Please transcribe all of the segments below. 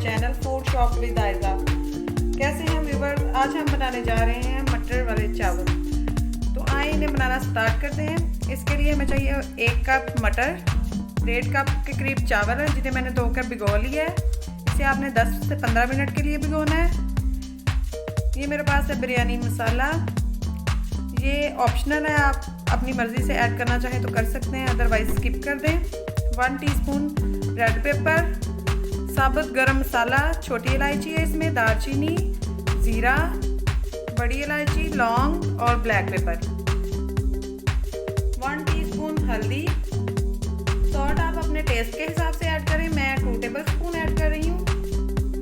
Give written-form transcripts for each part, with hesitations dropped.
Channel food shop with Aiza. कैसे हैं viewers? आज हम बनाने जा रहे हैं मटर वाले चावल। तो आइए इन्हें बनाना स्टार्ट करते हैं। इसके लिए हमें चाहिए 1 कप मटर, 1.5 कप के करीब चावल है जिन्हें मैंने धोकर भिगो लिया है। इसे आपने 10 से 15 मिनट के लिए भिगोना है। ये मेरे पास है बिरयानी मसाला, ये ऑप्शनल है, आप अपनी मर्ज़ी से ऐड करना चाहें तो कर सकते हैं, अदरवाइज स्किप कर दें। 1 टीस्पून रेड पेपर, साबुत गरम मसाला, छोटी इलायची है इसमें, दारचीनी, ज़ीरा, बड़ी इलायची, लौंग और ब्लैक पेपर। 1 टीस्पून हल्दी। सॉल्ट आप अपने टेस्ट के हिसाब से ऐड करें, मैं 2 टेबलस्पून ऐड कर रही हूँ।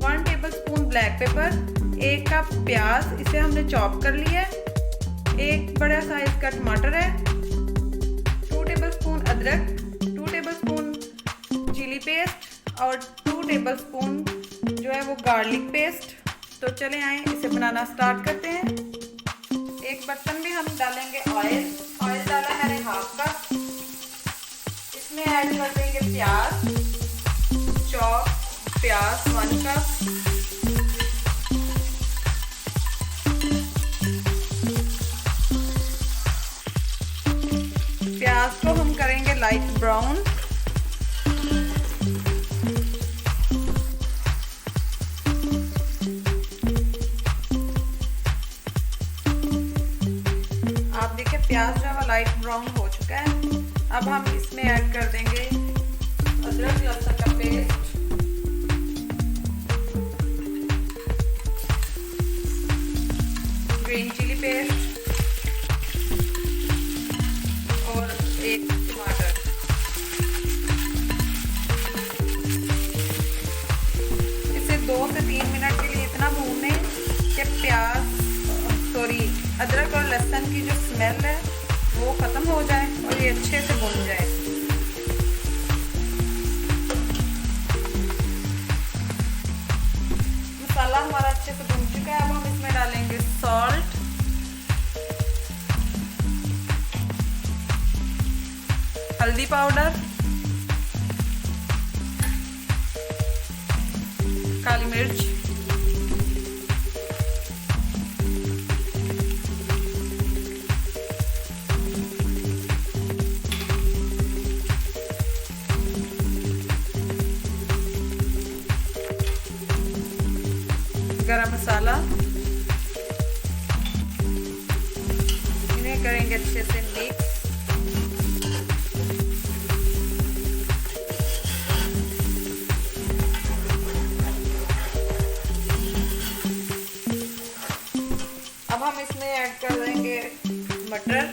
1 टेबलस्पून ब्लैक पेपर, 1 कप प्याज, इसे हमने चॉप कर लिया है। 1 बड़ा साइज का टमाटर है, 2 टेबलस्पून अदरक, 2 टेबलस्पून चिली पेस्ट और 2 टेबलस्पून जो है वो गार्लिक पेस्ट। तो चलें आए इसे बनाना स्टार्ट करते हैं। एक बर्तन में हम डालेंगे ऑयल डाला है मैंने 1/2 कप। इसमें ऐड कर देंगे प्याज, चॉप प्याज 1 कप, प्याज को हम करेंगे लाइट ब्राउन। आप देखिए प्याज जो है लाइट ब्राउन हो चुका है। अब हम इसमें ऐड कर देंगे अदरक लहसुन का पेस्ट, ग्रीन चिली पेस्ट और 1 टमाटर। इसे 2 से 3 मिनट के लिए इतना भूनने कि अदरक और लहसुन की जो स्मेल है वो ख़त्म हो जाए और ये अच्छे से भून जाए। मसाला हमारा अच्छे से भून चुका है। अब हम इसमें डालेंगे सॉल्ट, हल्दी पाउडर, काली मिर्च, गरम मसाला। इन्हें करेंगे अच्छे से मिक्स। अब हम इसमें ऐड कर देंगे मटर,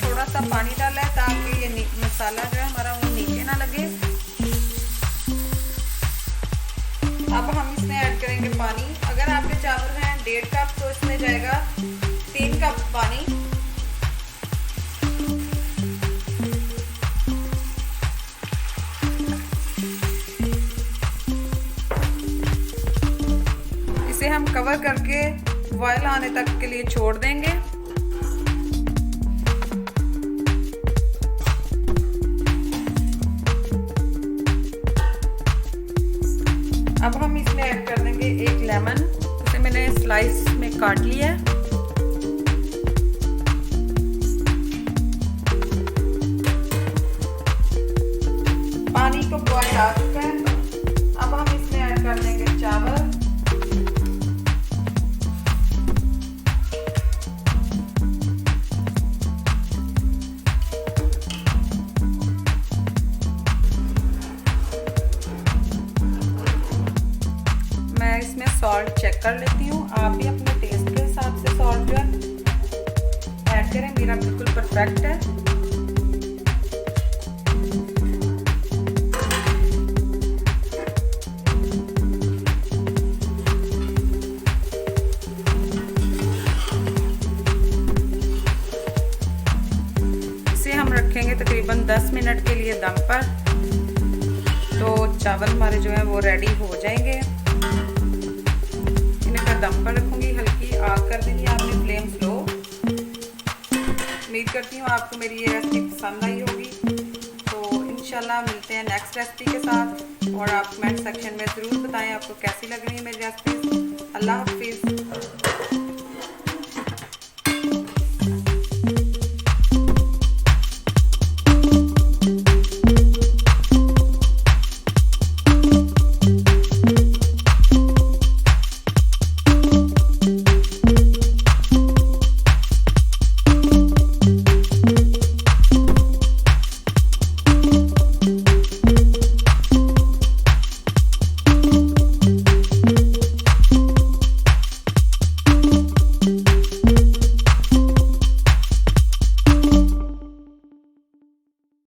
थोड़ा सा पानी डाला है ताकि ये मसाला जो है हमारा वो नीचे ना लगे। अब हम इसमें ऐड करेंगे पानी। अगर आपके चावल हैं 1.5 कप तो इसमें जाएगा 3 कप पानी। इसे हम कवर करके बॉयल आने तक के लिए छोड़ देंगे। अब हम इसमें ऐड कर देंगे 1 लेमन, उसे मैंने स्लाइस में काट लिया है। पानी तो बॉयल आ चुका है। अब हम इसमें ऐड कर देंगे चावल, इसमें सॉल्ट चेक कर लेती हूँ। आप भी अपने टेस्ट के हिसाब से सॉल्ट जो है ऐड करें। मेरा बिल्कुल परफेक्ट है। इसे हम रखेंगे तकरीबन 10 मिनट के लिए दम पर। चावल हमारे जो है वो रेडी हो जाएंगे। इन्हें मैं दम पर रखूँगी, हल्की आग कर देंगी आपने, फ्लेम स्लो। उम्मीद करती हूँ आपको मेरी ये रेसिपी पसंद आई होगी। तो इंशाल्लाह मिलते हैं नेक्स्ट रेसिपी के साथ, और आप कमेंट सेक्शन में ज़रूर बताएं आपको कैसी लग रही है मेरी रेसिपी। अल्लाह हाफिज़।